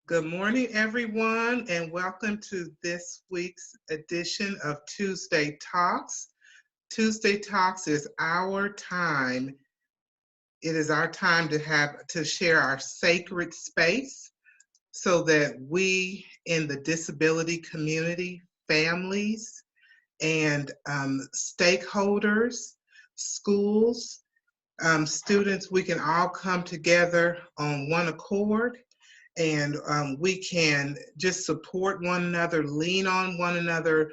Good morning, everyone, and welcome to this week's edition of Tuesday Talks. Tuesday Talks is our time. It is our time to share our sacred space so that we in the disability community, families, and stakeholders, schools, students, we can all come together on one accord and we can just support one another, lean on one another,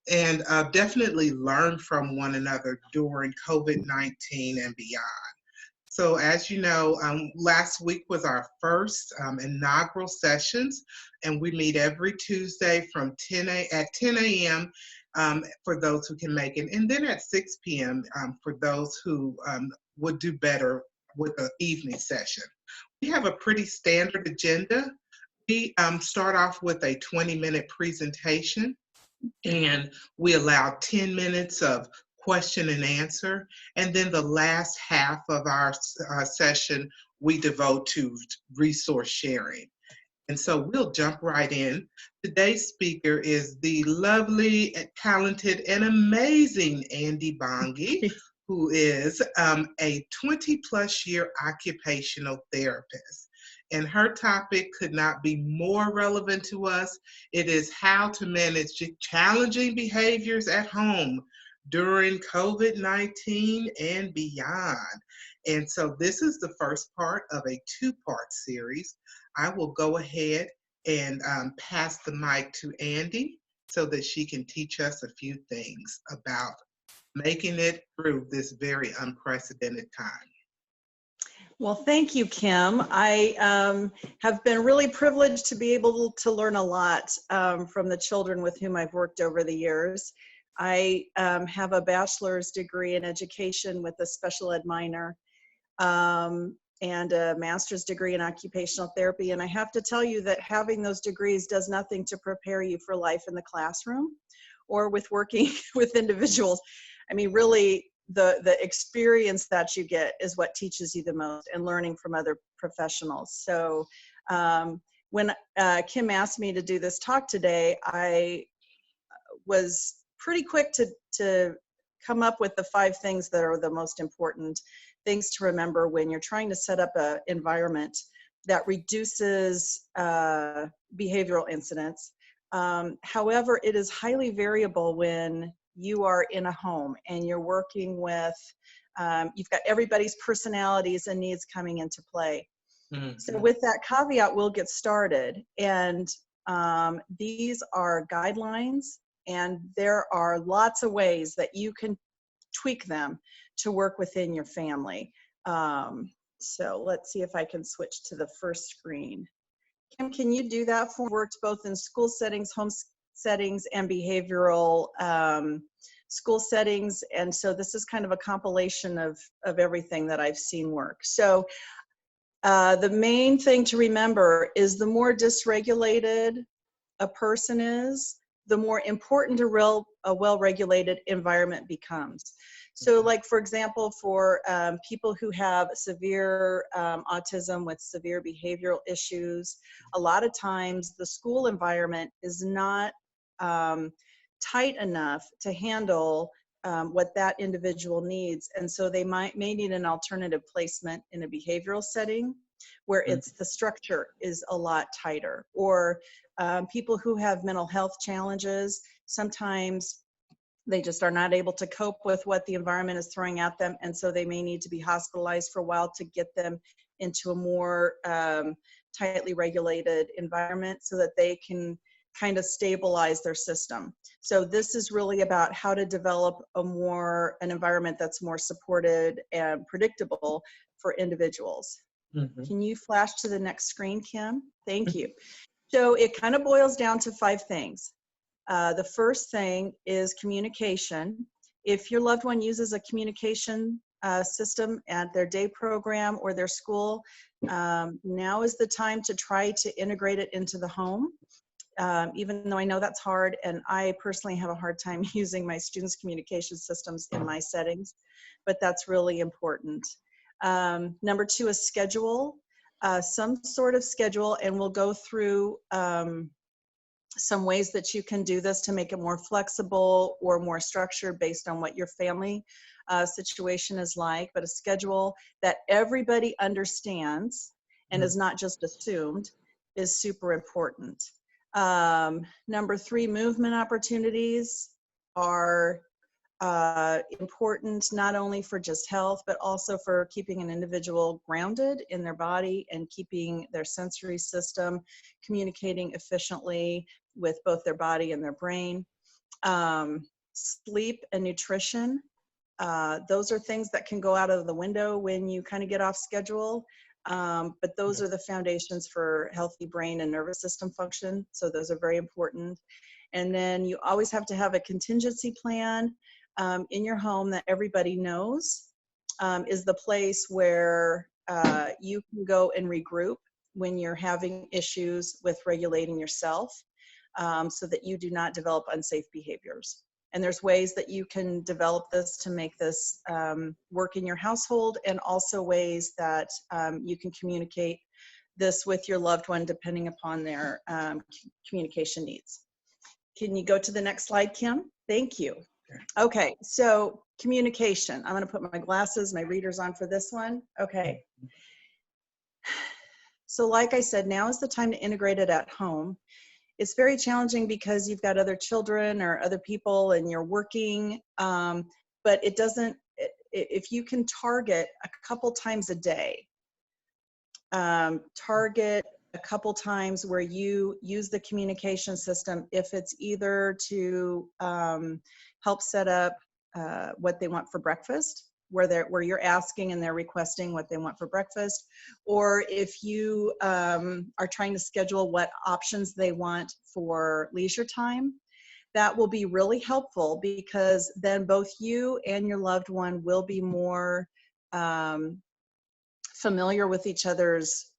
and definitely learn from one another during COVID-19 and beyond. So as you know, last week was our first inaugural sessions, and we meet every Tuesday from 10 a.m. For those who can make it, and then at 6 p.m. For those who would do better with the evening session. We have a pretty standard agenda. We start off with a 20-minute presentation, and we allow 10 minutes of question and answer. And then the last half of our session, we devote to resource sharing. And so we'll jump right in. Today's speaker is the lovely, talented, and amazing Andi Bonge, who is a 20-plus year occupational therapist. And her topic could not be more relevant to us. It is how to manage challenging behaviors at home during COVID-19 and beyond. And so this is the first part of a two-part series. I will go ahead and pass the mic to Andi so that she can teach us a few things about making it through this very unprecedented time. Well, thank you, Kim. I have been really privileged to be able to learn a lot from the children with whom I've worked over the years. I have a bachelor's degree in education with a special ed minor and a master's degree in occupational therapy. And I have to tell you that having those degrees does nothing to prepare you for life in the classroom or with working with individuals. I mean, really, the experience that you get is what teaches you the most, and learning from other professionals. So when Kim asked me to do this talk today, I was pretty quick to come up with the 5 things that are the most important things to remember when you're trying to set up an environment that reduces behavioral incidents. However, it is highly variable when you are in a home and you're working with, you've got everybody's personalities and needs coming into play. Mm-hmm. So with that caveat, we'll get started. And these are guidelines, and there are lots of ways that you can tweak them to work within your family. So let's see if I can switch to the first screen. Kim, can you do that for me? Worked both in school settings, home settings, and behavioral school settings. And so this is kind of a compilation of everything that I've seen work. So the main thing to remember is the more dysregulated a person is, the more important a well-regulated environment becomes. So like, for example, for people who have severe autism with severe behavioral issues, a lot of times the school environment is not tight enough to handle what that individual needs. And so they may need an alternative placement in a behavioral setting where the structure is a lot tighter. Or people who have mental health challenges, sometimes they just are not able to cope with what the environment is throwing at them, and so they may need to be hospitalized for a while to get them into a more tightly regulated environment so that they can kind of stabilize their system. So this is really about how to develop an environment that's more supported and predictable for individuals. Mm-hmm. Can you flash to the next screen, Kim? Thank you. So it kind of boils down to 5 things. The first thing is communication. If your loved one uses a communication system at their day program or their school, now is the time to try to integrate it into the home. Even though I know that's hard, and I personally have a hard time using my students' communication systems in my settings, but that's really important. Number 2 is schedule. some sort of schedule, and we'll go through some ways that you can do this to make it more flexible or more structured based on what your family situation is like, but a schedule that everybody understands and is not just assumed is super important. Number 3, movement opportunities are important not only for just health, but also for keeping an individual grounded in their body and keeping their sensory system communicating efficiently with both their body and their brain. Sleep and nutrition, those are things that can go out of the window when you kind of get off schedule. But those are the foundations for healthy brain and nervous system function. So those are very important. And then you always have to have a contingency plan in your home that everybody knows is the place where you can go and regroup when you're having issues with regulating yourself, so that you do not develop unsafe behaviors. And there's ways that you can develop this to make this work in your household, and also ways that you can communicate this with your loved one depending upon their communication needs. Can you go to the next slide, Kim? Thank you. Okay, so communication. I'm going to put my glasses, my readers on for this one. Okay. So like I said, now is the time to integrate it at home. It's very challenging because you've got other children or other people and you're working, but it doesn't, if you can target a couple times a day, target a couple times where you use the communication system, if it's either to help set up what they want for breakfast, where you're asking and they're requesting what they want for breakfast, or if you are trying to schedule what options they want for leisure time, that will be really helpful, because then both you and your loved one will be more familiar with each other's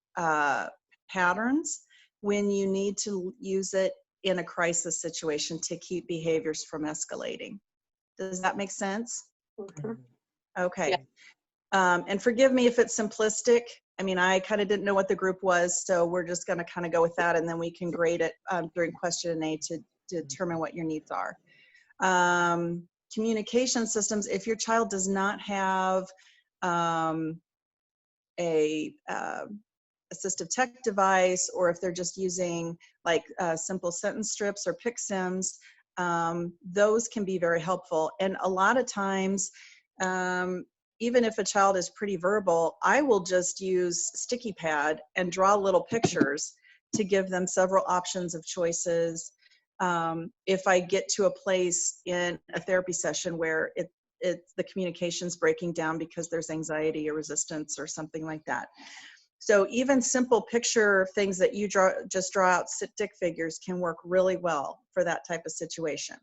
patterns when you need to use it in a crisis situation to keep behaviors from escalating. Does that make sense? Mhm. Okay. Yeah. And forgive me if it's simplistic. I mean, I kind of didn't know what the group was, so we're just going to kind of go with that, and then we can grade it during question and A to determine what your needs are. Communication systems, if your child does not have a assistive tech device, or if they're just using like simple sentence strips or pick sims, those can be very helpful. And a lot of times, even if a child is pretty verbal, I will just use sticky pad and draw little pictures to give them several options of choices. If I get to a place in a therapy session where the communication's breaking down because there's anxiety or resistance or something like that. So even simple picture things that you just draw out stick figures can work really well for that type of situation.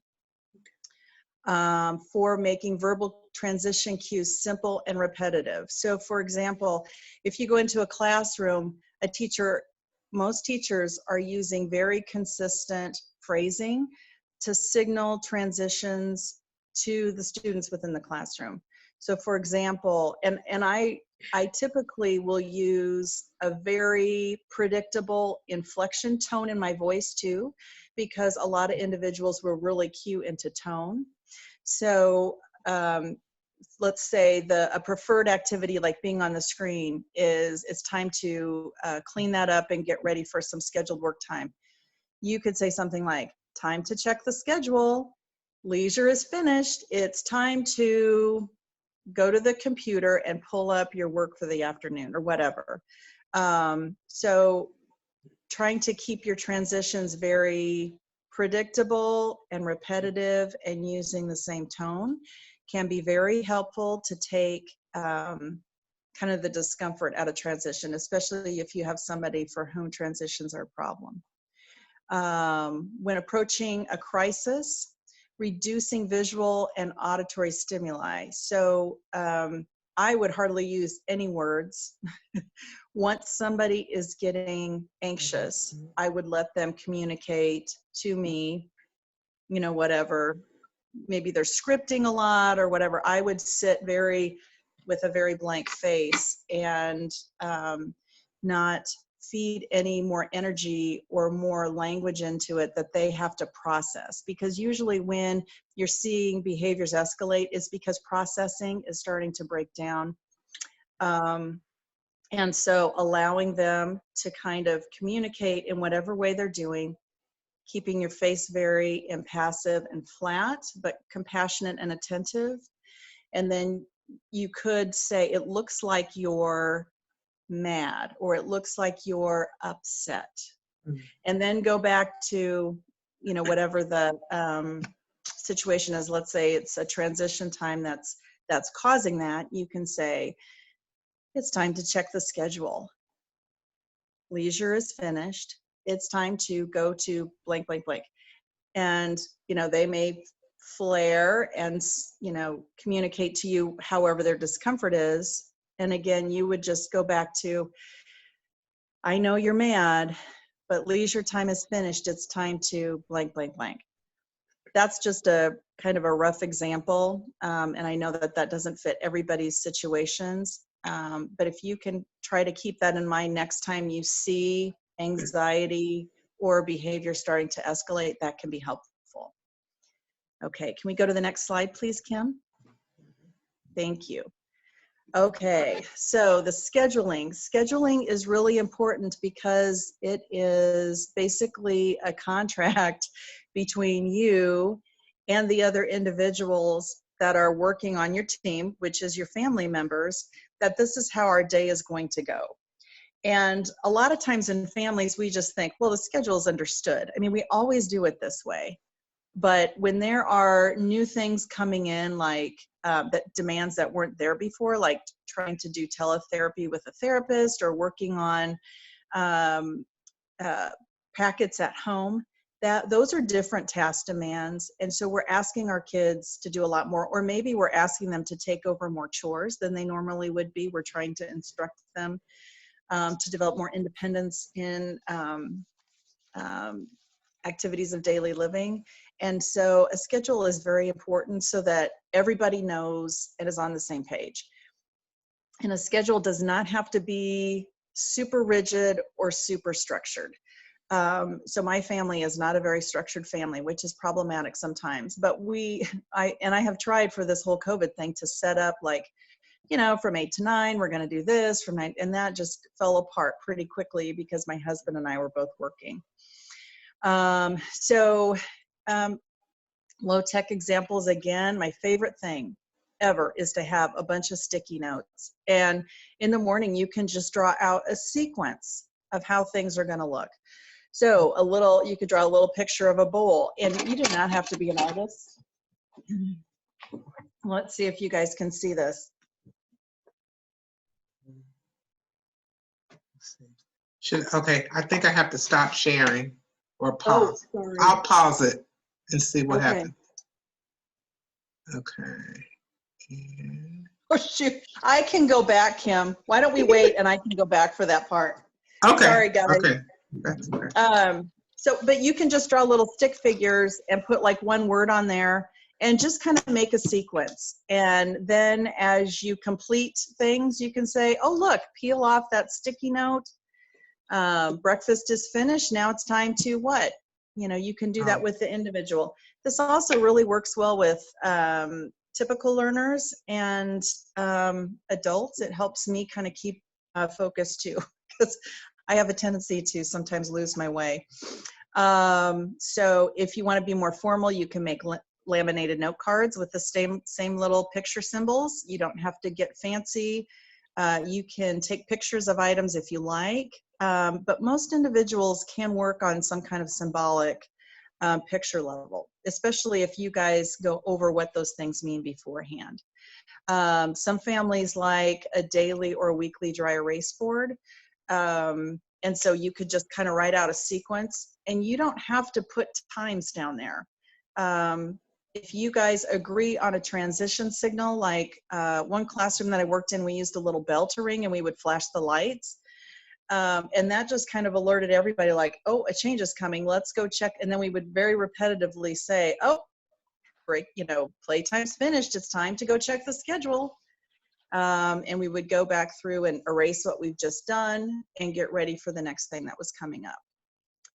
For making verbal transition cues simple and repetitive. So for example, if you go into a classroom, most teachers are using very consistent phrasing to signal transitions to the students within the classroom. So for example, and I typically will use a very predictable inflection tone in my voice too, because a lot of individuals will really cue into tone. So let's say a preferred activity like being on the screen is it's time to clean that up and get ready for some scheduled work time. You could say something like, time to check the schedule, leisure is finished, it's time to go to the computer and pull up your work for the afternoon, or whatever. So trying to keep your transitions very predictable and repetitive and using the same tone can be very helpful to take kind of the discomfort out of transition, especially if you have somebody for whom transitions are a problem. When approaching a crisis, reducing visual and auditory stimuli. So I would hardly use any words. Once somebody is getting anxious, I would let them communicate to me, you know, whatever. Maybe they're scripting a lot or whatever. I would sit with a very blank face and not feed any more energy or more language into it that they have to process. Because usually when you're seeing behaviors escalate, it's because processing is starting to break down. And so allowing them to kind of communicate in whatever way they're doing, keeping your face very impassive and flat, but compassionate and attentive. And then you could say, it looks like you're mad, or it looks like you're upset. Mm-hmm. And then go back to, you know, whatever the situation is. Let's say it's a transition time that's causing that. You can say, it's time to check the schedule. Leisure is finished. It's time to go to blank, blank, blank. And, you know, they may flare and, you know, communicate to you however their discomfort is. And again, you would just go back to, I know you're mad, but leisure time is finished. It's time to blank, blank, blank. That's just a kind of a rough example. And I know that that doesn't fit everybody's situations. But if you can try to keep that in mind next time you see anxiety or behavior starting to escalate, that can be helpful. Okay, can we go to the next slide, please, Kim? Thank you. Okay, so the scheduling. Scheduling is really important because it is basically a contract between you and the other individuals that are working on your team, which is your family members, that this is how our day is going to go. And a lot of times in families, we just think, well, the schedule is understood. I mean, we always do it this way. But when there are new things coming in, like that demands that weren't there before, like trying to do teletherapy with a therapist or working on packets at home, those are different task demands. And so we're asking our kids to do a lot more, or maybe we're asking them to take over more chores than they normally would be. We're trying to instruct them to develop more independence in activities of daily living. And so a schedule is very important so that everybody knows and is on the same page. And a schedule does not have to be super rigid or super structured. So my family is not a very structured family, which is problematic sometimes. But I have tried for this whole COVID thing to set up, like, you know, from 8 to 9, we're going to do this, from 9, and that just fell apart pretty quickly because my husband and I were both working. Low-tech examples, again, my favorite thing ever is to have a bunch of sticky notes. And in the morning, you can just draw out a sequence of how things are going to look. So you could draw a little picture of a bowl, and you do not have to be an artist. Let's see if you guys can see this. Okay, I think I have to stop sharing or pause. Oh, sorry. I'll pause it and see what happens. Okay. And... Oh, shoot. I can go back, Kim. Why don't we wait and I can go back for that part? Okay. Sorry, guys. Okay. That's okay. But you can just draw little stick figures and put like one word on there and just kind of make a sequence. And then as you complete things, you can say, oh, look, peel off that sticky note. Breakfast is finished. Now it's time to what? You know, you can do that with the individual. This also really works well with typical learners and adults. It helps me kind of keep focus too, because I have a tendency to sometimes lose my way. So if you want to be more formal, you can make laminated note cards with the same little picture symbols. You don't have to get fancy. You can take pictures of items if you like, but most individuals can work on some kind of symbolic picture level, especially if you guys go over what those things mean beforehand. Some families like a daily or weekly dry erase board. And so you could just kind of write out a sequence, and you don't have to put times down there. If you guys agree on a transition signal, like one classroom that I worked in, we used a little bell to ring and we would flash the lights. And that just kind of alerted everybody like, oh, a change is coming, let's go check. And then we would very repetitively say, oh, playtime's finished, it's time to go check the schedule. And we would go back through and erase what we've just done and get ready for the next thing that was coming up.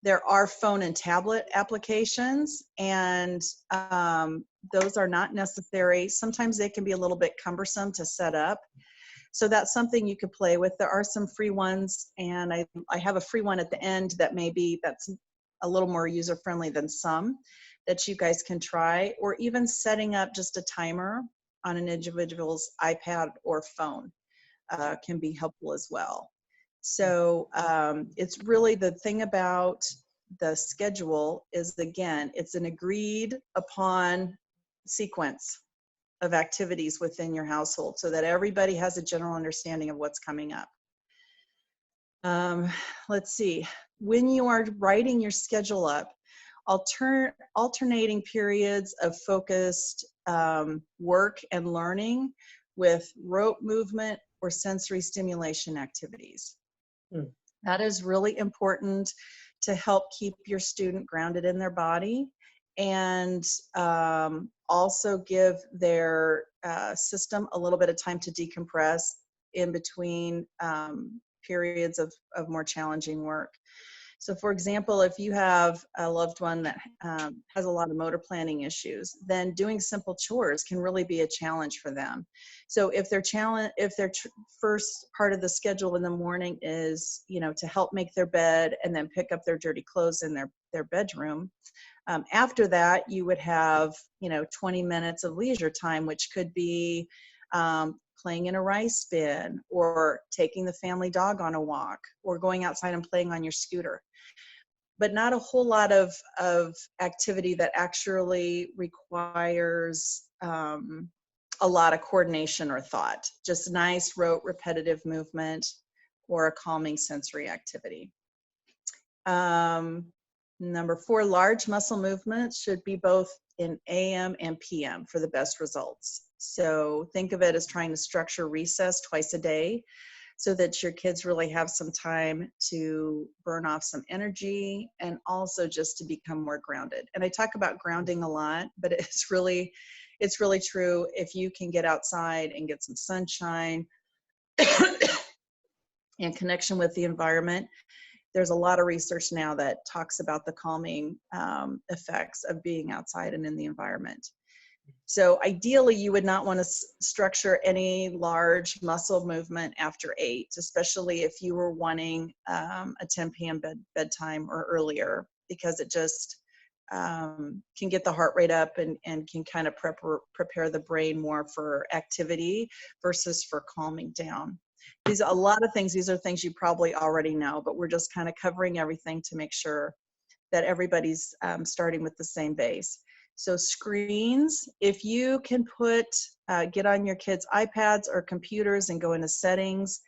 There are phone and tablet applications, and those are not necessary. Sometimes they can be a little bit cumbersome to set up. So that's something you could play with. There are some free ones, and I have a free one at the end that's a little more user-friendly than some that you guys can try, or even setting up just a timer on an individual's iPad or phone can be helpful as well. So it's really, the thing about the schedule is, again, it's an agreed upon sequence of activities within your household so that everybody has a general understanding of what's coming up. Let's see, when you are writing your schedule up, alternating periods of focused work and learning with rote movement or sensory stimulation activities. That is really important to help keep your student grounded in their body, and also give their system a little bit of time to decompress in between periods of more challenging work. So for example, if you have a loved one that has a lot of motor planning issues, then doing simple chores can really be a challenge for them. So if their first part of the schedule in the morning is, to help make their bed and then pick up their dirty clothes in their bedroom, after that you would have 20 minutes of leisure time, which could be playing in a rice bin, or taking the family dog on a walk, or going outside and playing on your scooter. But not a whole lot of activity that actually requires a lot of coordination or thought. Just nice, rote, repetitive movement, or a calming sensory activity. Number 4, large muscle movements should be both in AM and PM for the best results. So think of it as trying to structure recess twice a day so that your kids really have some time to burn off some energy, and also just to become more grounded. And I talk about grounding a lot, but it's really true. If you can get outside and get some sunshine and connection with the environment, there's a lot of research now that talks about the calming effects of being outside and in the environment. So ideally, you would not want to structure any large muscle movement after 8, especially if you were wanting a 10 p.m. bedtime or earlier, because it just can get the heart rate up and can kind of prepare the brain more for activity versus for calming down. These are a lot of things. These are things you probably already know, but we're just kind of covering everything to make sure that everybody's starting with the same base. So screens, if you can get on your kids' iPads or computers and go into settings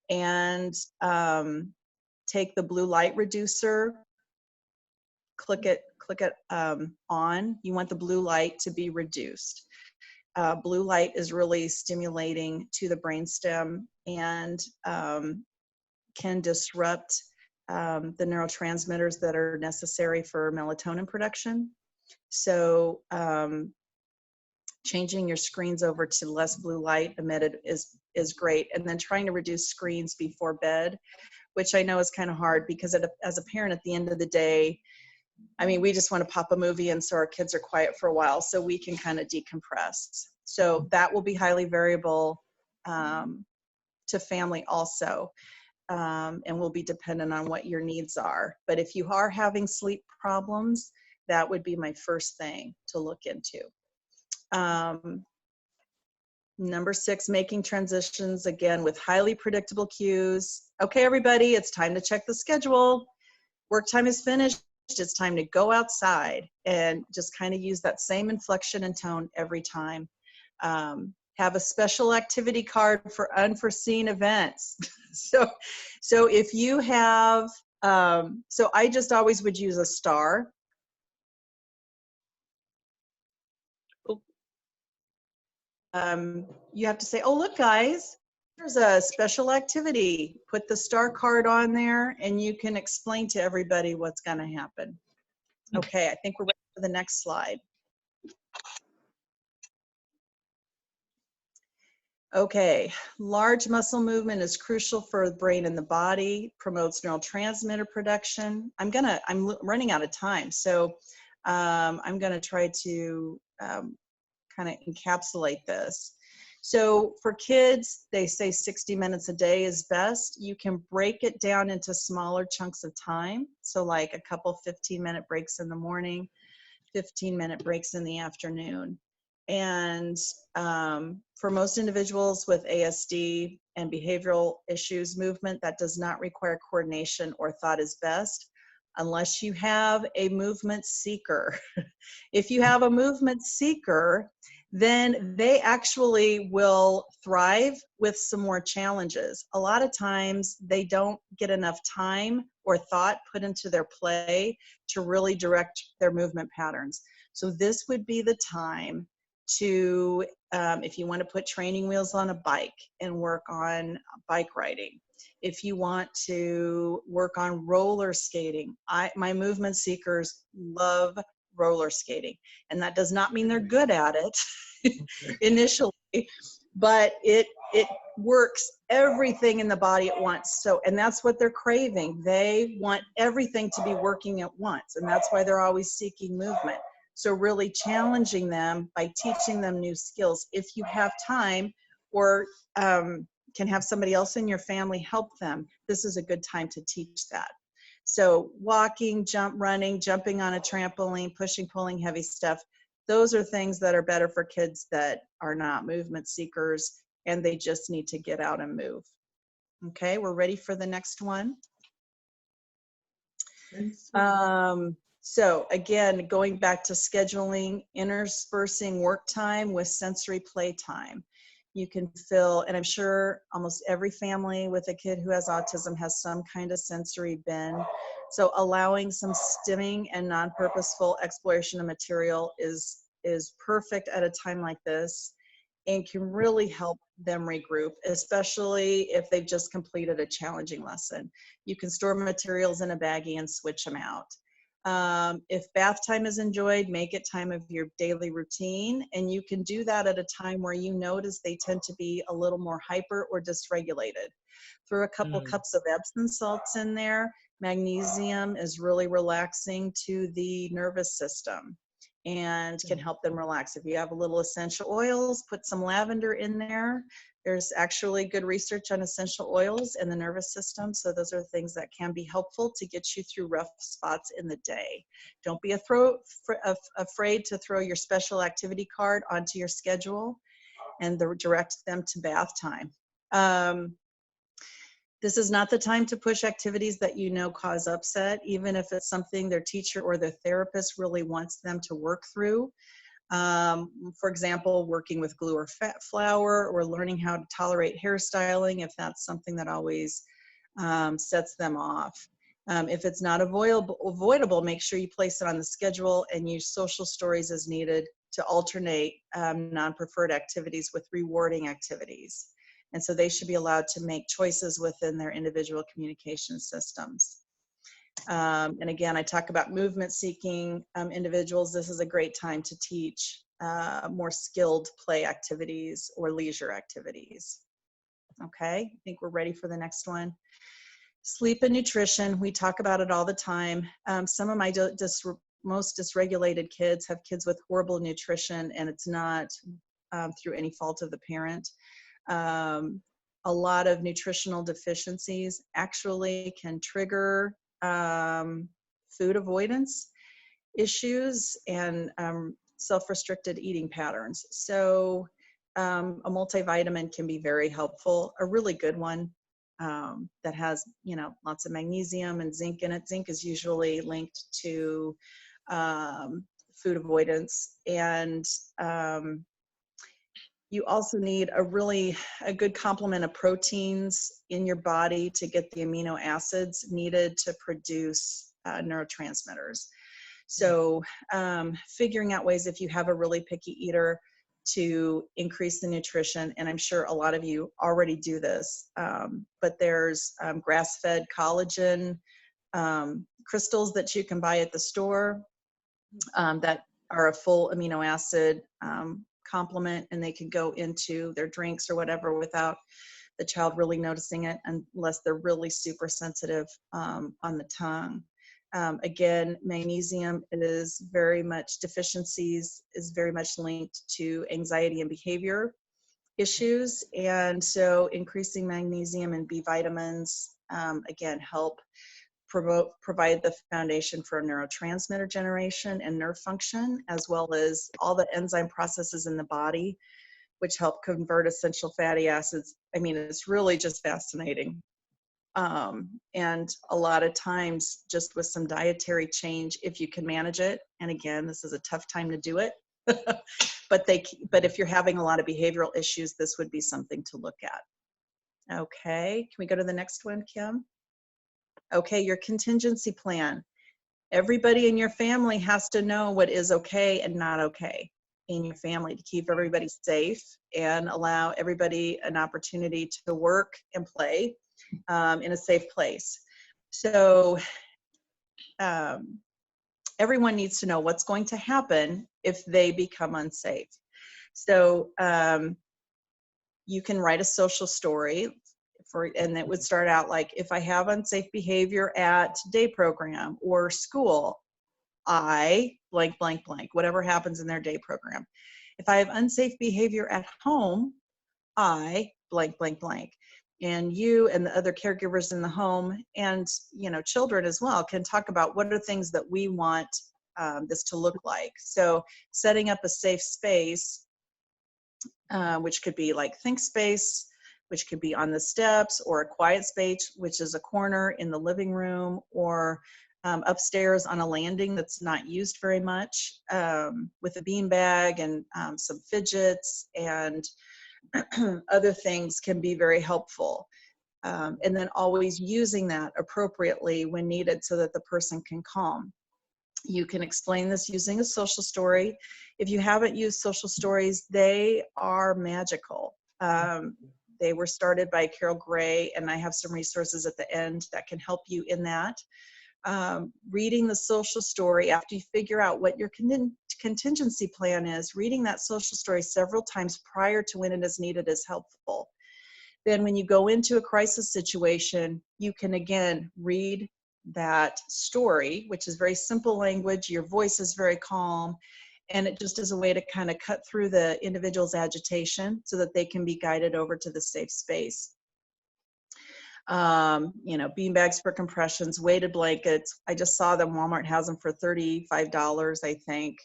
and take the blue light reducer, click it on. You want the blue light to be reduced. Blue light is really stimulating to the brainstem and can disrupt the neurotransmitters that are necessary for melatonin production. So changing your screens over to less blue light emitted is great. And then trying to reduce screens before bed, which I know is kind of hard, because as a parent at the end of the day, I mean, we just want to pop a movie in so our kids are quiet for a while so we can kind of decompress. So that will be highly variable to family also, and will be dependent on what your needs are. But if you are having sleep problems, that would be my first thing to look into. Number 6, making transitions, again, with highly predictable cues. Okay, everybody, it's time to check the schedule. Work time is finished. It's time to go outside, and just kind of use that same inflection and tone every time. Have a special activity card for unforeseen events. So if you have, so I just always would use a star. You have to say, oh, look, guys, there's a special activity. Put the star card on there, and you can explain to everybody what's going to happen. Okay, I think we're ready for the next slide. Okay, large muscle movement is crucial for the brain and the body, promotes neurotransmitter production. I'm running out of time, so I'm gonna try to kind of encapsulate this. So for kids, they say 60 minutes a day is best. You can break it down into smaller chunks of time. So like a couple 15-minute breaks in the morning, 15-minute breaks in the afternoon. And for most individuals with ASD and behavioral issues, movement that does not require coordination or thought is best, unless you have a movement seeker. If you have a movement seeker, then they actually will thrive with some more challenges. A lot of times they don't get enough time or thought put into their play to really direct their movement patterns. So this would be the time to, if you want to put training wheels on a bike and work on bike riding. If you want to work on roller skating, my movement seekers love roller skating. And that does not mean they're good at it initially, but it works everything in the body at once. So, and that's what they're craving. They want everything to be working at once. And that's why they're always seeking movement. So really challenging them by teaching them new skills. If you have time or can have somebody else in your family help them, this is a good time to teach that. So walking, running, jumping on a trampoline, pushing, pulling heavy stuff, those are things that are better for kids that are not movement seekers and they just need to get out and move. Okay, we're ready for the next one. So again, going back to scheduling, interspersing work time with sensory play time. You can fill, and I'm sure almost every family with a kid who has autism has some kind of sensory bin. So allowing some stimming and non-purposeful exploration of material is perfect at a time like this and can really help them regroup, especially if they've just completed a challenging lesson. You can store materials in a baggie and switch them out. If bath time is enjoyed, make it time of your daily routine, and you can do that at a time where you notice they tend to be a little more hyper or dysregulated. Throw a couple cups of Epsom salts in there. Magnesium is really relaxing to the nervous system and can help them relax. If you have a little essential oils, put some lavender in there. There's actually good research on essential oils in the nervous system. So those are things that can be helpful to get you through rough spots in the day. Don't be afraid to throw your special activity card onto your schedule and direct them to bath time. This is not the time to push activities that you know cause upset, even if it's something their teacher or their therapist really wants them to work through. For example, working with glue or flour, or learning how to tolerate hairstyling if that's something that always sets them off. If it's not avoidable, make sure you place it on the schedule and use social stories as needed to alternate non-preferred activities with rewarding activities. And so they should be allowed to make choices within their individual communication systems. And again, I talk about movement seeking individuals. This is a great time to teach more skilled play activities or leisure activities. Okay, I think we're ready for the next one. Sleep and nutrition, we talk about it all the time. Some of my most dysregulated kids have kids with horrible nutrition, and it's not through any fault of the parent. A lot of nutritional deficiencies actually can trigger food avoidance issues and self-restricted eating patterns. So a multivitamin can be very helpful. A really good one that has, lots of magnesium and zinc in it. Zinc is usually linked to food avoidance, and you also need a good complement of proteins in your body to get the amino acids needed to produce neurotransmitters. So figuring out ways, if you have a really picky eater, to increase the nutrition, and I'm sure a lot of you already do this, but there's grass-fed collagen crystals that you can buy at the store that are a full amino acid complement, and they could go into their drinks or whatever without the child really noticing it, unless they're really super sensitive on the tongue. Again, magnesium is very much, deficiencies is very much linked to anxiety and behavior issues. And so increasing magnesium and B vitamins, again, help provide the foundation for neurotransmitter generation and nerve function, as well as all the enzyme processes in the body, which help convert essential fatty acids. I mean, it's really just fascinating. And a lot of times, just with some dietary change, if you can manage it, and again, this is a tough time to do it, but if you're having a lot of behavioral issues, this would be something to look at. Okay, can we go to the next one, Kim? Okay, your contingency plan. Everybody in your family has to know what is okay and not okay in your family to keep everybody safe and allow everybody an opportunity to work and play in a safe place. So everyone needs to know what's going to happen if they become unsafe. So you can write a social story and it would start out like, if I have unsafe behavior at day program or school, I blank, blank, blank, whatever happens in their day program. If I have unsafe behavior at home, I blank, blank, blank. And you and the other caregivers in the home and, children as well can talk about what are things that we want this to look like. So setting up a safe space, which could be like think space, which could be on the steps, or a quiet space, which is a corner in the living room, or upstairs on a landing that's not used very much, with a beanbag and some fidgets and other things can be very helpful. And then always using that appropriately when needed so that the person can calm. You can explain this using a social story. If you haven't used social stories, they are magical. They were started by Carol Gray, and I have some resources at the end that can help you in that. Reading the social story after you figure out what your contingency plan is, reading that social story several times prior to when it is needed is helpful. Then when you go into a crisis situation, you can again read that story, which is very simple language, your voice is very calm, and it just is a way to kind of cut through the individual's agitation so that they can be guided over to the safe space. Beanbags for compressions, weighted blankets. I just saw them, Walmart has them for $35, I think.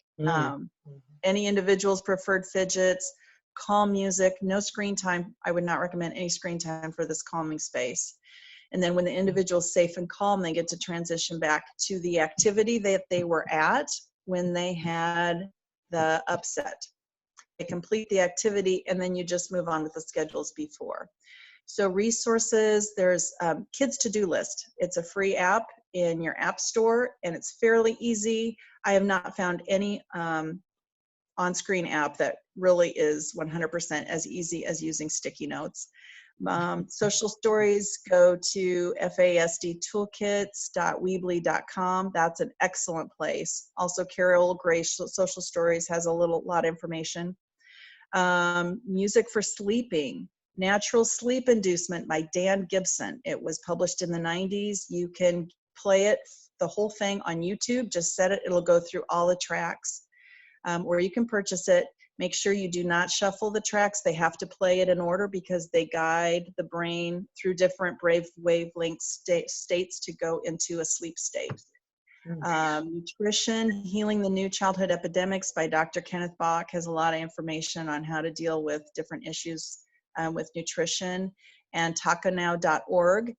Any individual's preferred fidgets, calm music, no screen time. I would not recommend any screen time for this calming space. And then when the individual is safe and calm, they get to transition back to the activity that they were at when they had the upset. They complete the activity, and then you just move on with the schedules before. So resources, there's Kids To-Do List. It's a free app in your app store, and it's fairly easy. I have not found any on-screen app that really is 100% as easy as using sticky notes. Social stories, go to fasdtoolkits.weebly.com. That's an excellent place. Also, Carol Gray Social Stories has a lot of information. Music for sleeping, Natural Sleep Inducement by Dan Gibson. It was published in the 90s. You can play it, the whole thing, on YouTube. Just set it, it'll go through all the tracks. Or you can purchase it. Make sure you do not shuffle the tracks. They have to play it in order because they guide the brain through different wavelength states to go into a sleep state. Nutrition, Healing the New Childhood Epidemics by Dr. Kenneth Bach has a lot of information on how to deal with different issues with nutrition. And taconow.org.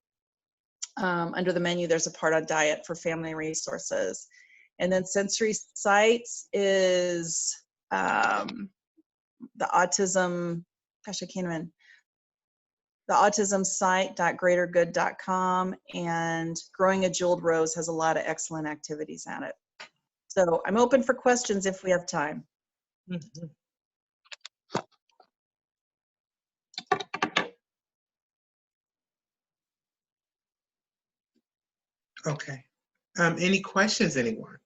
Under the menu, there's a part on diet for family resources. And then Sensory Sites is the autism, gosh, I can't even, the autismsite.greatergood.com, and Growing a Jeweled Rose has a lot of excellent activities on it. So I'm open for questions if we have time. Okay. Any questions, anyone?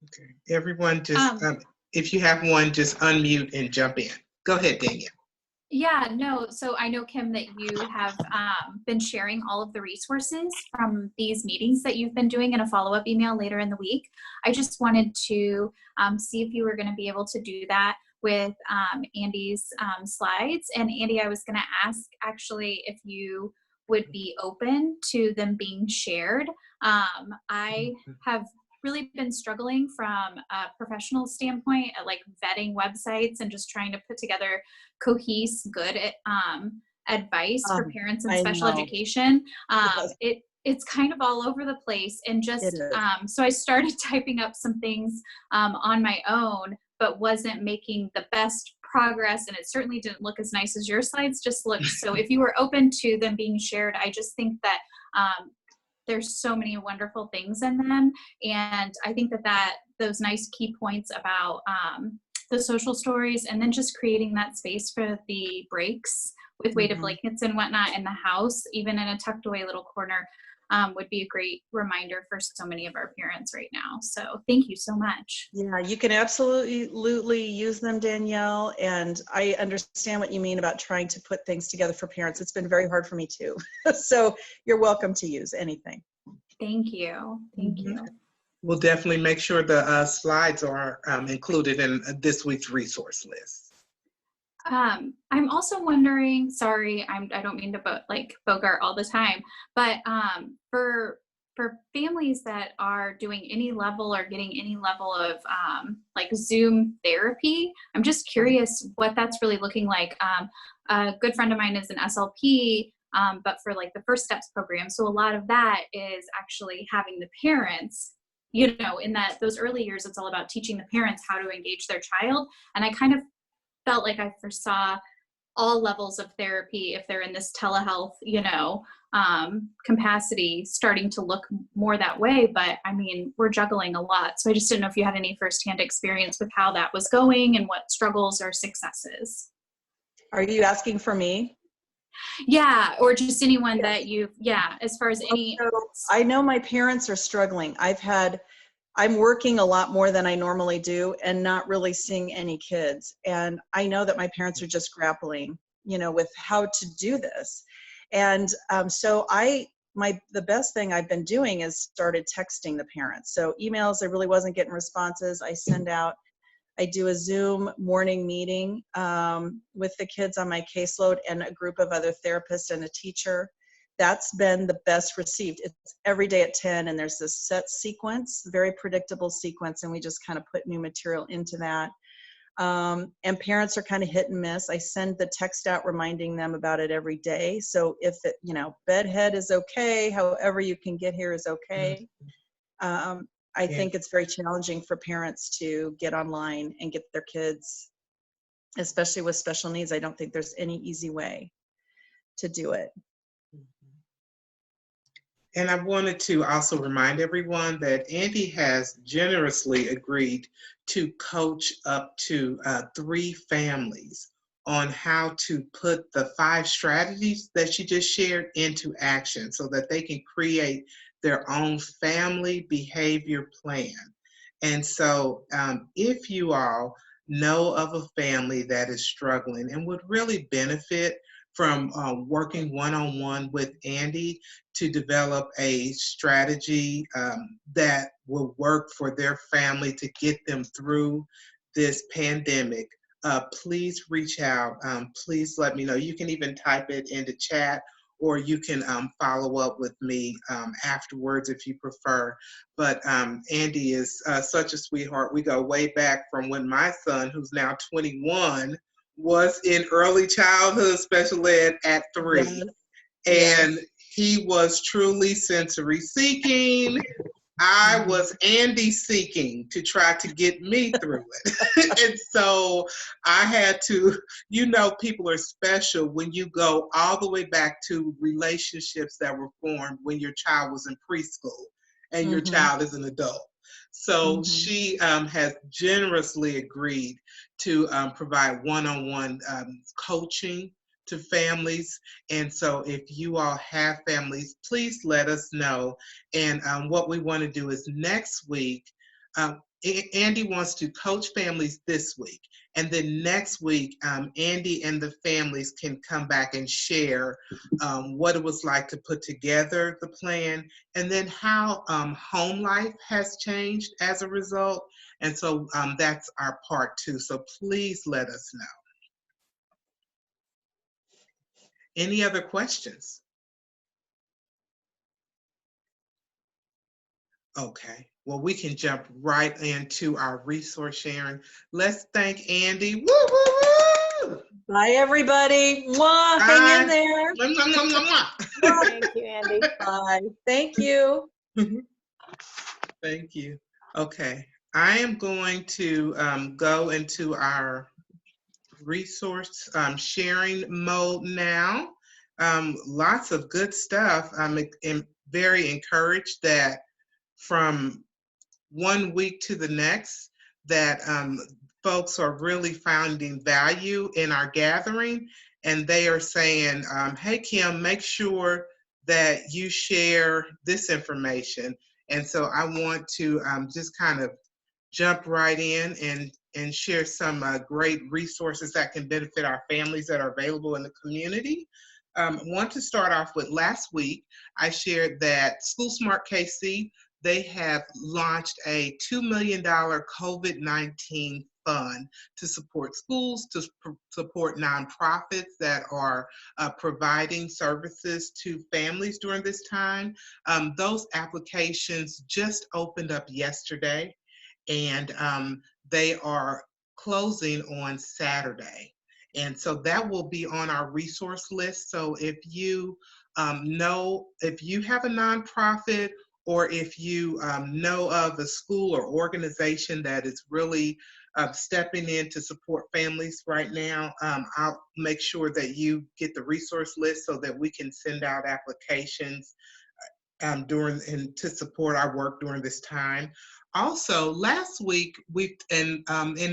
Okay. Everyone just, Um, if you have one, just unmute and jump in. Go ahead, Danielle. yeah, no, so I know, Kim, that you have been sharing all of the resources from these meetings that you've been doing in a follow-up email later in the week. I just wanted to see if you were going to be able to do that with Andy's slides. And Andy, I was going to ask actually if you would be open to them being shared. I have really been struggling from a professional standpoint at like vetting websites and just trying to put together good advice for parents in I special know. education. Yes, It's kind of all over the place, and it just is. so I started typing up some things on my own, but wasn't making the best progress, and it certainly didn't look as nice as your slides just looked. So if you were open to them being shared, I just think that there's so many wonderful things in them, and I think that those nice key points about the social stories, and then just creating that space for the breaks with weighted blankets and whatnot in the house, even in a tucked away little corner, would be a great reminder for so many of our parents right now. So thank you so much. Yeah, you can absolutely use them, Danielle. And I understand what you mean about trying to put things together for parents. It's been very hard for me too. So you're welcome to use anything. Thank you. Thank you. We'll definitely make sure the slides are included in this week's resource list. I'm also wondering, sorry, I don't mean to bogart all the time, but for families that are doing any level or getting any level of like Zoom therapy, I'm just curious what that's really looking like. A good friend of mine is an SLP, but for like the First Steps program. So a lot of that is actually having the parents, you know, in those early years, it's all about teaching the parents how to engage their child. And I kind of felt like I foresaw all levels of therapy, if they're in this telehealth, you know, capacity, starting to look more that way. But I mean, we're juggling a lot. So I just didn't know if you had any firsthand experience with how that was going and what struggles or successes. Are you asking for me? Yeah, or just anyone that as far as any. So I know my parents are struggling. I'm working a lot more than I normally do and not really seeing any kids. And I know that my parents are just grappling, you know, with how to do this. And so the best thing I've been doing is started texting the parents. So emails, I really wasn't getting responses. I do a Zoom morning meeting with the kids on my caseload and a group of other therapists and a teacher. That's been the best received. It's every day at 10, and there's this set sequence, very predictable sequence, and we just kind of put new material into that. And parents are kind of hit and miss. I send the text out reminding them about it every day. So if it, you know, bedhead is okay, however you can get here is okay. I think it's very challenging for parents to get online and get their kids, especially with special needs. I don't think there's any easy way to do it. And I wanted to also remind everyone that Andi has generously agreed to coach up to 3 families on how to put the 5 strategies that she just shared into action so that they can create their own family behavior plan. And so if you all know of a family that is struggling and would really benefit from working one-on-one with Andi to develop a strategy that will work for their family to get them through this pandemic, please reach out. Please let me know. You can even type it into chat, or you can follow up with me afterwards if you prefer. But Andi is such a sweetheart. We go way back from when my son, who's now 21, was in early childhood special ed at 3. And he was truly sensory seeking. I was Andi seeking to try to get me through it. And so I had to, you know, people are special when you go all the way back to relationships that were formed when your child was in preschool and your child is an adult. So she has generously agreed to provide one-on-one coaching to families. And so if you all have families, please let us know. And what we want to do is next week, Andy wants to coach families this week. And then next week, Andy and the families can come back and share what it was like to put together the plan, and then how home life has changed as a result. And so that's our part 2. So please let us know. Any other questions? Okay, well, we can jump right into our resource sharing. Let's thank Andy. Woo, woo, woo! Bye, everybody. Mwah, hang in there. Mwah, mwah, mwah, mwah, mwah. Thank you, Andy. Bye. Thank you. Thank you. Okay, I am going to go into our resource sharing mode now. Lots of good stuff. I'm very encouraged that from one week to the next, that folks are really finding value in our gathering, and they are saying, hey, Kim, make sure that you share this information. And so I want to just kind of jump right in and share some great resources that can benefit our families that are available in the community. I want to start off with last week, I shared that School Smart KC, they have launched a $2 million COVID-19 fund to support schools, to support nonprofits that are providing services to families during this time. Those applications just opened up yesterday, and they are closing on Saturday. And so that will be on our resource list. So if you if you have a nonprofit, or if you know of a school or organization that is really stepping in to support families right now, I'll make sure that you get the resource list so that we can send out applications to support our work during this time. Also, last week, in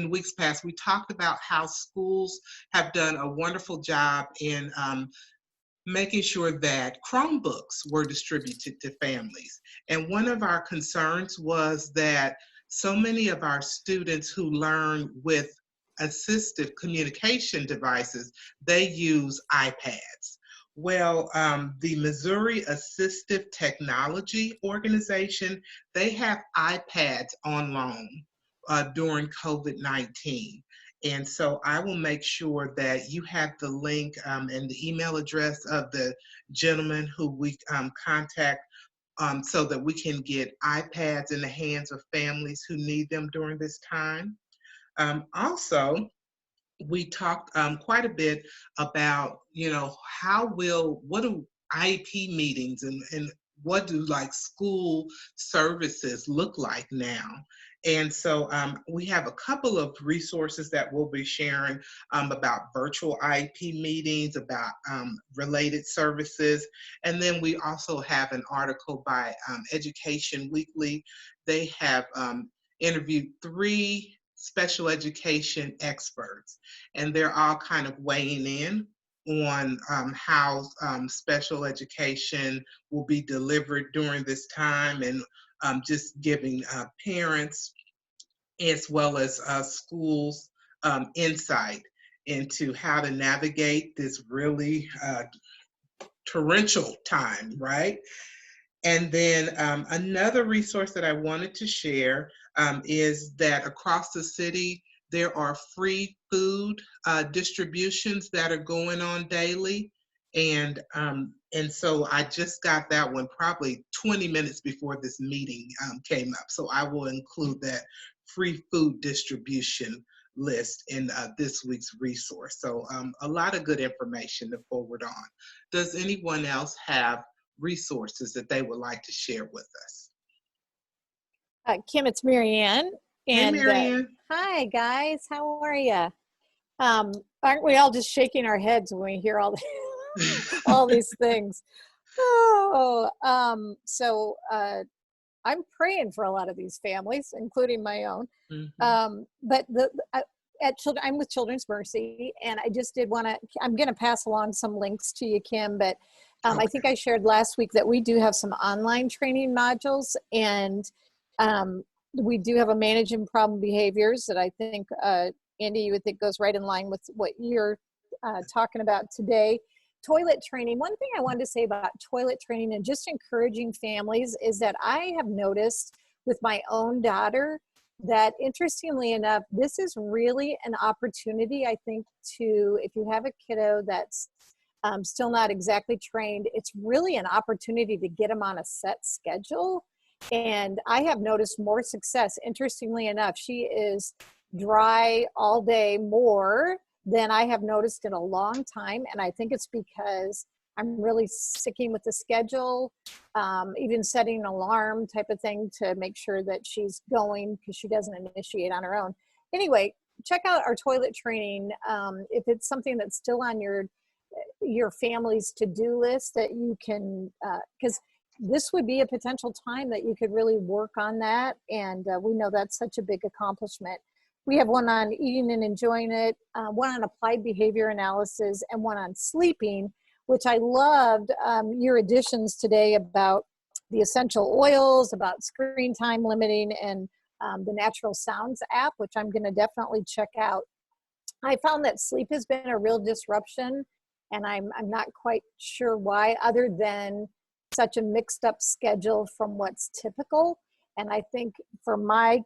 weeks past, we talked about how schools have done a wonderful job in making sure that Chromebooks were distributed to families. And one of our concerns was that so many of our students who learn with assistive communication devices, they use iPads. Well, the Missouri Assistive Technology Organization, they have iPads on loan during COVID-19. And so I will make sure that you have the link and the email address of the gentleman who we contact so that we can get iPads in the hands of families who need them during this time. Also, we talked quite a bit about, what do IEP meetings and what do like school services look like now? And so we have a couple of resources that we'll be sharing about virtual IEP meetings, about related services. And then we also have an article by Education Weekly. They have interviewed 3 special education experts, and they're all kind of weighing in on how special education will be delivered during this time, and just giving parents as well as schools insight into how to navigate this really torrential time, right? And then another resource that I wanted to share is that across the city, there are free food distributions that are going on daily. And so I just got that one probably 20 minutes before this meeting came up. So I will include that free food distribution list in this week's resource. So a lot of good information to forward on. Does anyone else have resources that they would like to share with us? Kim, it's Marianne. And, hey, Marianne. Hi, guys. How are you? Aren't we all just shaking our heads when we hear all, all these things? Oh, so I'm praying for a lot of these families, including my own. Mm-hmm. But I'm with Children's Mercy, and I just did want to, I'm going to pass along some links to you, Kim, but okay. I think I shared last week that we do have some online training modules, and we do have a managing problem behaviors that I think, Andy, you would think goes right in line with what you're talking about today. Toilet training. One thing I wanted to say about toilet training and just encouraging families is that I have noticed with my own daughter that, interestingly enough, this is really an opportunity, I think, to, if you have a kiddo that's still not exactly trained, it's really an opportunity to get them on a set schedule. And I have noticed more success. Interestingly enough, she is dry all day more than I have noticed in a long time. And I think it's because I'm really sticking with the schedule, even setting an alarm type of thing to make sure that she's going, because she doesn't initiate on her own. Anyway, check out our toilet training. If it's something that's still on your family's to-do list, that you can, because this would be a potential time that you could really work on that. And we know that's such a big accomplishment. We have one on eating and enjoying it, one on applied behavior analysis, and one on sleeping, which I loved your additions today about the essential oils, about screen time limiting, and the Natural Sounds app, which I'm going to definitely check out. I found that sleep has been a real disruption, and I'm not quite sure why, other than such a mixed up schedule from what's typical. And I think for my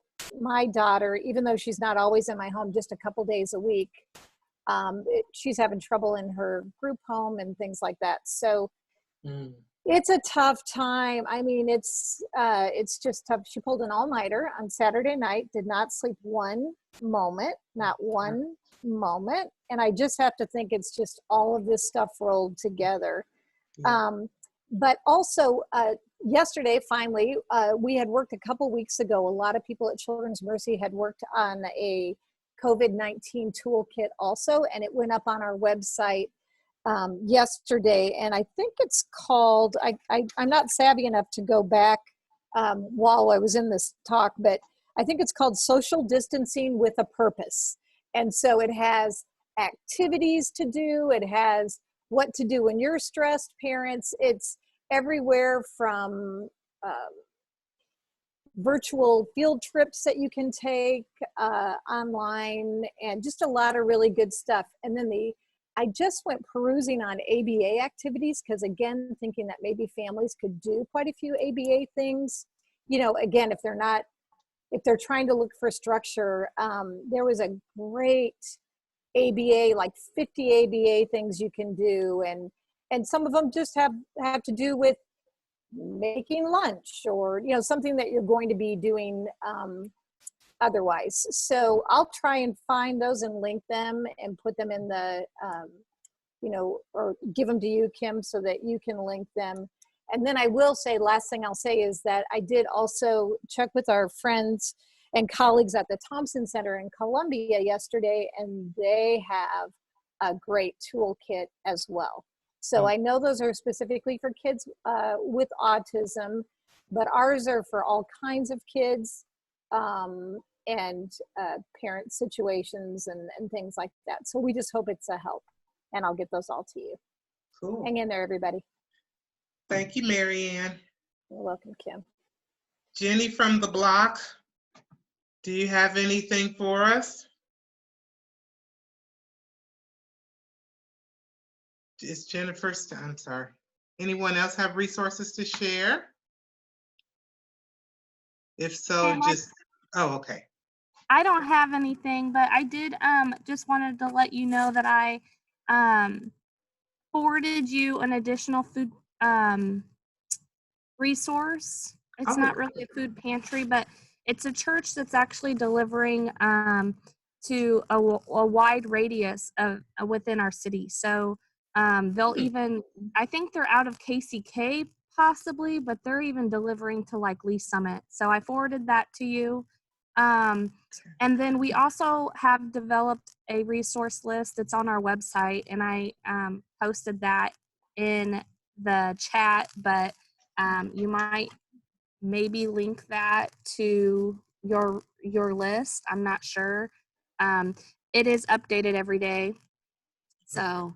daughter, even though she's not always in my home, just a couple days a week, she's having trouble in her group home and things like that. So it's a tough time. I mean, it's just tough. She pulled an all-nighter on Saturday night, did not sleep one moment, not one moment. And I just have to think it's just all of this stuff rolled together. But also, yesterday, finally, we had worked a couple weeks ago. A lot of people at Children's Mercy had worked on a COVID-19 toolkit also, and it went up on our website yesterday. And I think it's called, I'm not savvy enough to go back while I was in this talk, but I think it's called Social Distancing with a Purpose. And so it has activities to do. It has what to do when you're stressed, parents. It's everywhere from virtual field trips that you can take online, and just a lot of really good stuff. And then I just went perusing on ABA activities, because again, thinking that maybe families could do quite a few ABA things. You know, again, if they're trying to look for structure, there was a great ABA, like 50 ABA things you can do, and some of them just have to do with making lunch, or something that you're going to be doing otherwise. So I'll try and find those and link them and put them in the or give them to you, Kim, so that you can link them. And then I will say, last thing I'll say is that I did also check with our friends and colleagues at the Thompson Center in Columbia yesterday, and they have a great toolkit as well. So I know those are specifically for kids with autism, but ours are for all kinds of kids and parent situations and things like that. So we just hope it's a help, and I'll get those all to you. Cool. Hang in there, everybody. Thank you, Mary Ann. You're welcome, Kim. Jenny from the block, do you have anything for us? It's Jennifer's, I'm sorry. Anyone else have resources to share? If so, okay. I don't have anything, but I did just wanted to let you know that I forwarded you an additional food resource. It's not really a food pantry, but it's a church that's actually delivering to a wide radius of within our city. So they'll even, I think they're out of KCK possibly, but they're even delivering to like Lee Summit. So I forwarded that to you. And then we also have developed a resource list that's on our website, and I posted that in the chat, but you might maybe link that to your list. I'm not sure. It is updated every day. So,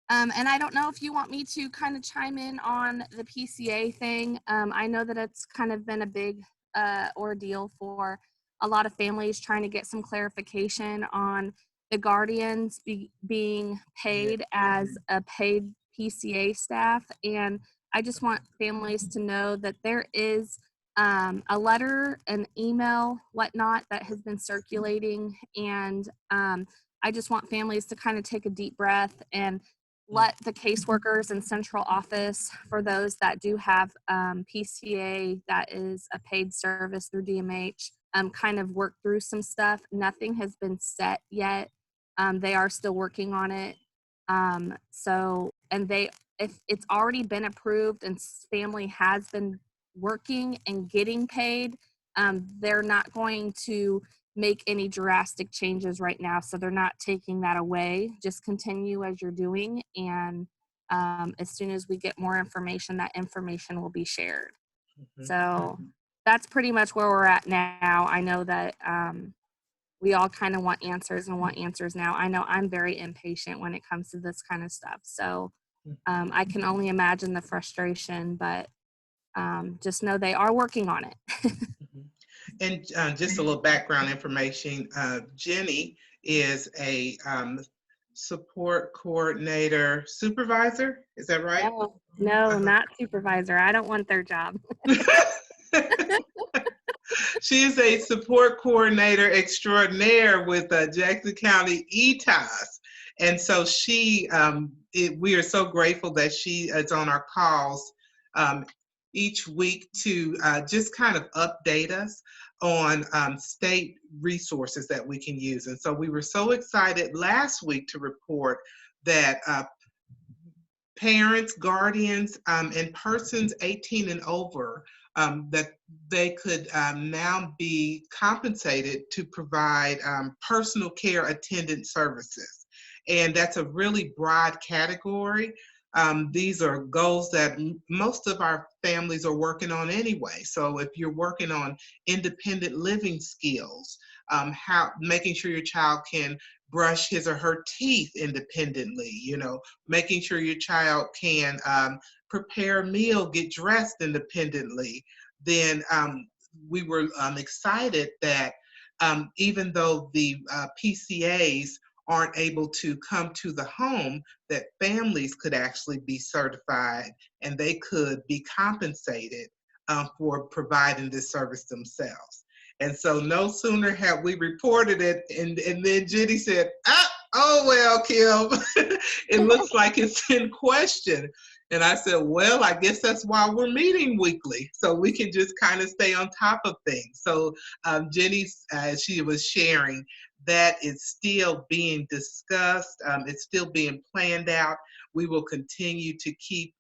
and I don't know if you want me to kind of chime in on the PCA thing. I know that it's kind of been a big ordeal for a lot of families trying to get some clarification on the guardians being paid as a paid PCA staff. And I just want families to know that there is a letter, an email, whatnot that has been circulating. And I just want families to kind of take a deep breath and let the caseworkers in central office, for those that do have PCA that is a paid service through DMH, kind of work through some stuff. Nothing has been set yet. They are still working on it. If it's already been approved and family has been working and getting paid, they're not going to make any drastic changes right now. So they're not taking that away. Just continue as you're doing. And as soon as we get more information, that information will be shared. So that's pretty much where we're at now. I know that we all kind of want answers now. I know I'm very impatient when it comes to this kind of stuff. So I can only imagine the frustration, but just know they are working on it. And just a little background information, Jenny is a support coordinator supervisor, is that right? No, not supervisor. I don't want their job. She is a support coordinator extraordinaire with Jackson County ETAS. And so we are so grateful that she is on our calls each week to just kind of update us on state resources that we can use. And so we were so excited last week to report that parents, guardians, and persons 18 and over, that they could now be compensated to provide personal care attendant services. And that's a really broad category. These are goals that most of our families are working on anyway. So if you're working on independent living skills, making sure your child can brush his or her teeth independently, making sure your child can prepare a meal, get dressed independently, then we were excited that even though the PCAs aren't able to come to the home, that families could actually be certified and they could be compensated for providing this service themselves. And so no sooner had we reported it, and then Jenny said, oh well, Kim, it looks like it's in question. And I said, well, I guess that's why we're meeting weekly, so we can just kind of stay on top of things. So Jenny, she was sharing, that is still being discussed. It's still being planned out. We will continue to keep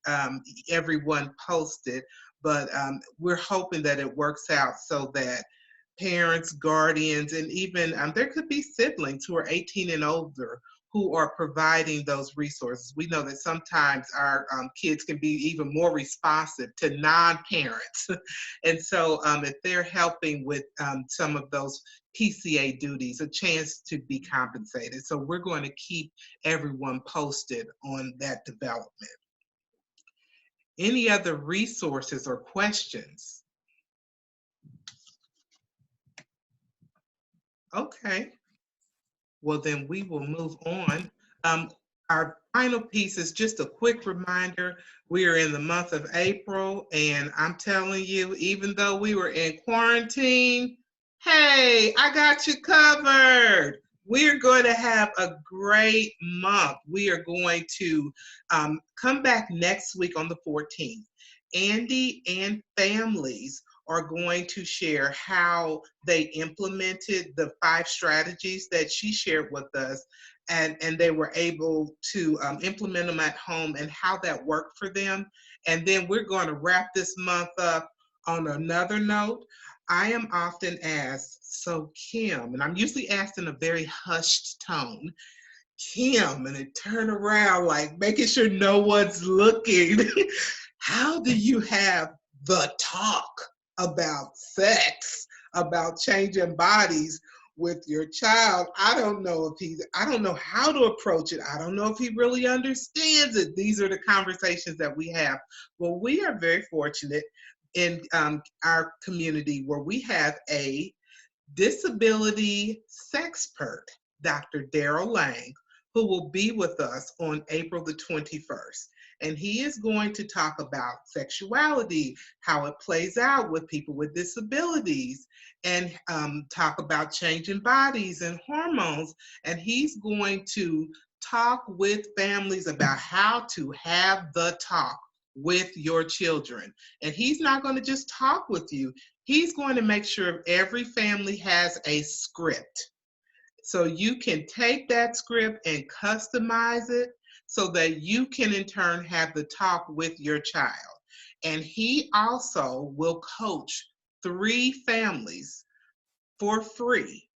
everyone posted, but we're hoping that it works out so that parents, guardians, and even there could be siblings who are 18 and older who are providing those resources. We know that sometimes our kids can be even more responsive to non-parents. And so if they're helping with some of those PCA duties, a chance to be compensated. So we're going to keep everyone posted on that development. Any other resources or questions? Okay. Well, then we will move on. Our final piece is just a quick reminder. We are in the month of April, and I'm telling you, even though we were in quarantine, hey, I got you covered. We're going to have a great month. We are going to come back next week on the 14th. Andi and families are going to share how they implemented the 5 strategies that she shared with us, and they were able to implement them at home and how that worked for them. And then we're going to wrap this month up on another note. I am often asked, so Kim, and I'm usually asked in a very hushed tone, Kim, and it turn around like making sure no one's looking. How do you have the talk about sex, about changing bodies with your child? I don't know how to approach it. I don't know if he really understands it. These are the conversations that we have. Well, we are very fortunate in our community where we have a disability sexpert, Dr. Daryl Lang, who will be with us on April the 21st. And he is going to talk about sexuality, how it plays out with people with disabilities, and talk about changing bodies and hormones. And he's going to talk with families about how to have the talk with your children. And he's not going to just talk with you. He's going to make sure every family has a script. So you can take that script and customize it so that you can in turn have the talk with your child. And he also will coach 3 families for free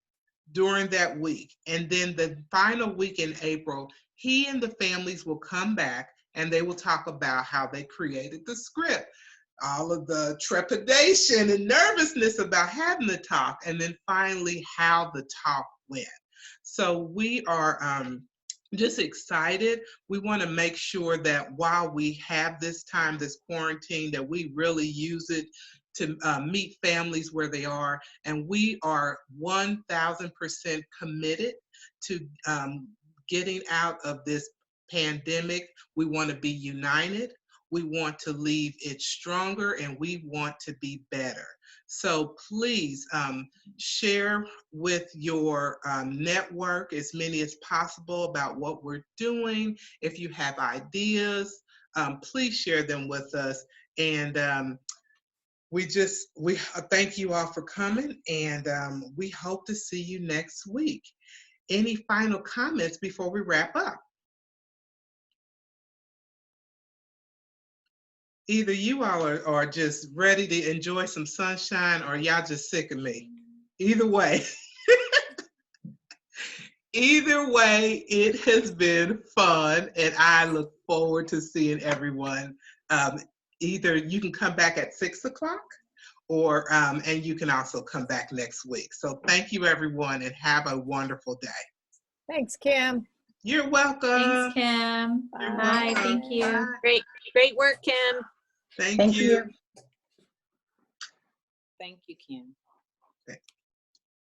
during that week. And then the final week in April, he and the families will come back and they will talk about how they created the script, all of the trepidation and nervousness about having the talk, and then finally how the talk went. So we are just excited. We want to make sure that while we have this time, this quarantine, that we really use it to meet families where they are. And we are 1,000% committed to getting out of this pandemic. We want to be united. We want to leave it stronger, and we want to be better. So please share with your network as many as possible about what we're doing. If you have ideas, please share them with us. And we thank you all for coming, and we hope to see you next week. Any final comments before we wrap up? Either you all are just ready to enjoy some sunshine, or y'all just sick of me. Either way. Either way, it has been fun, and I look forward to seeing everyone. Either you can come back at 6 o'clock, or and you can also come back next week. So thank you, everyone, and have a wonderful day. Thanks, Kim. You're welcome. Thanks, Kim. You're Bye. welcome. Thank you. Bye. Great work, Kim. Thank you. Thank you, Kim.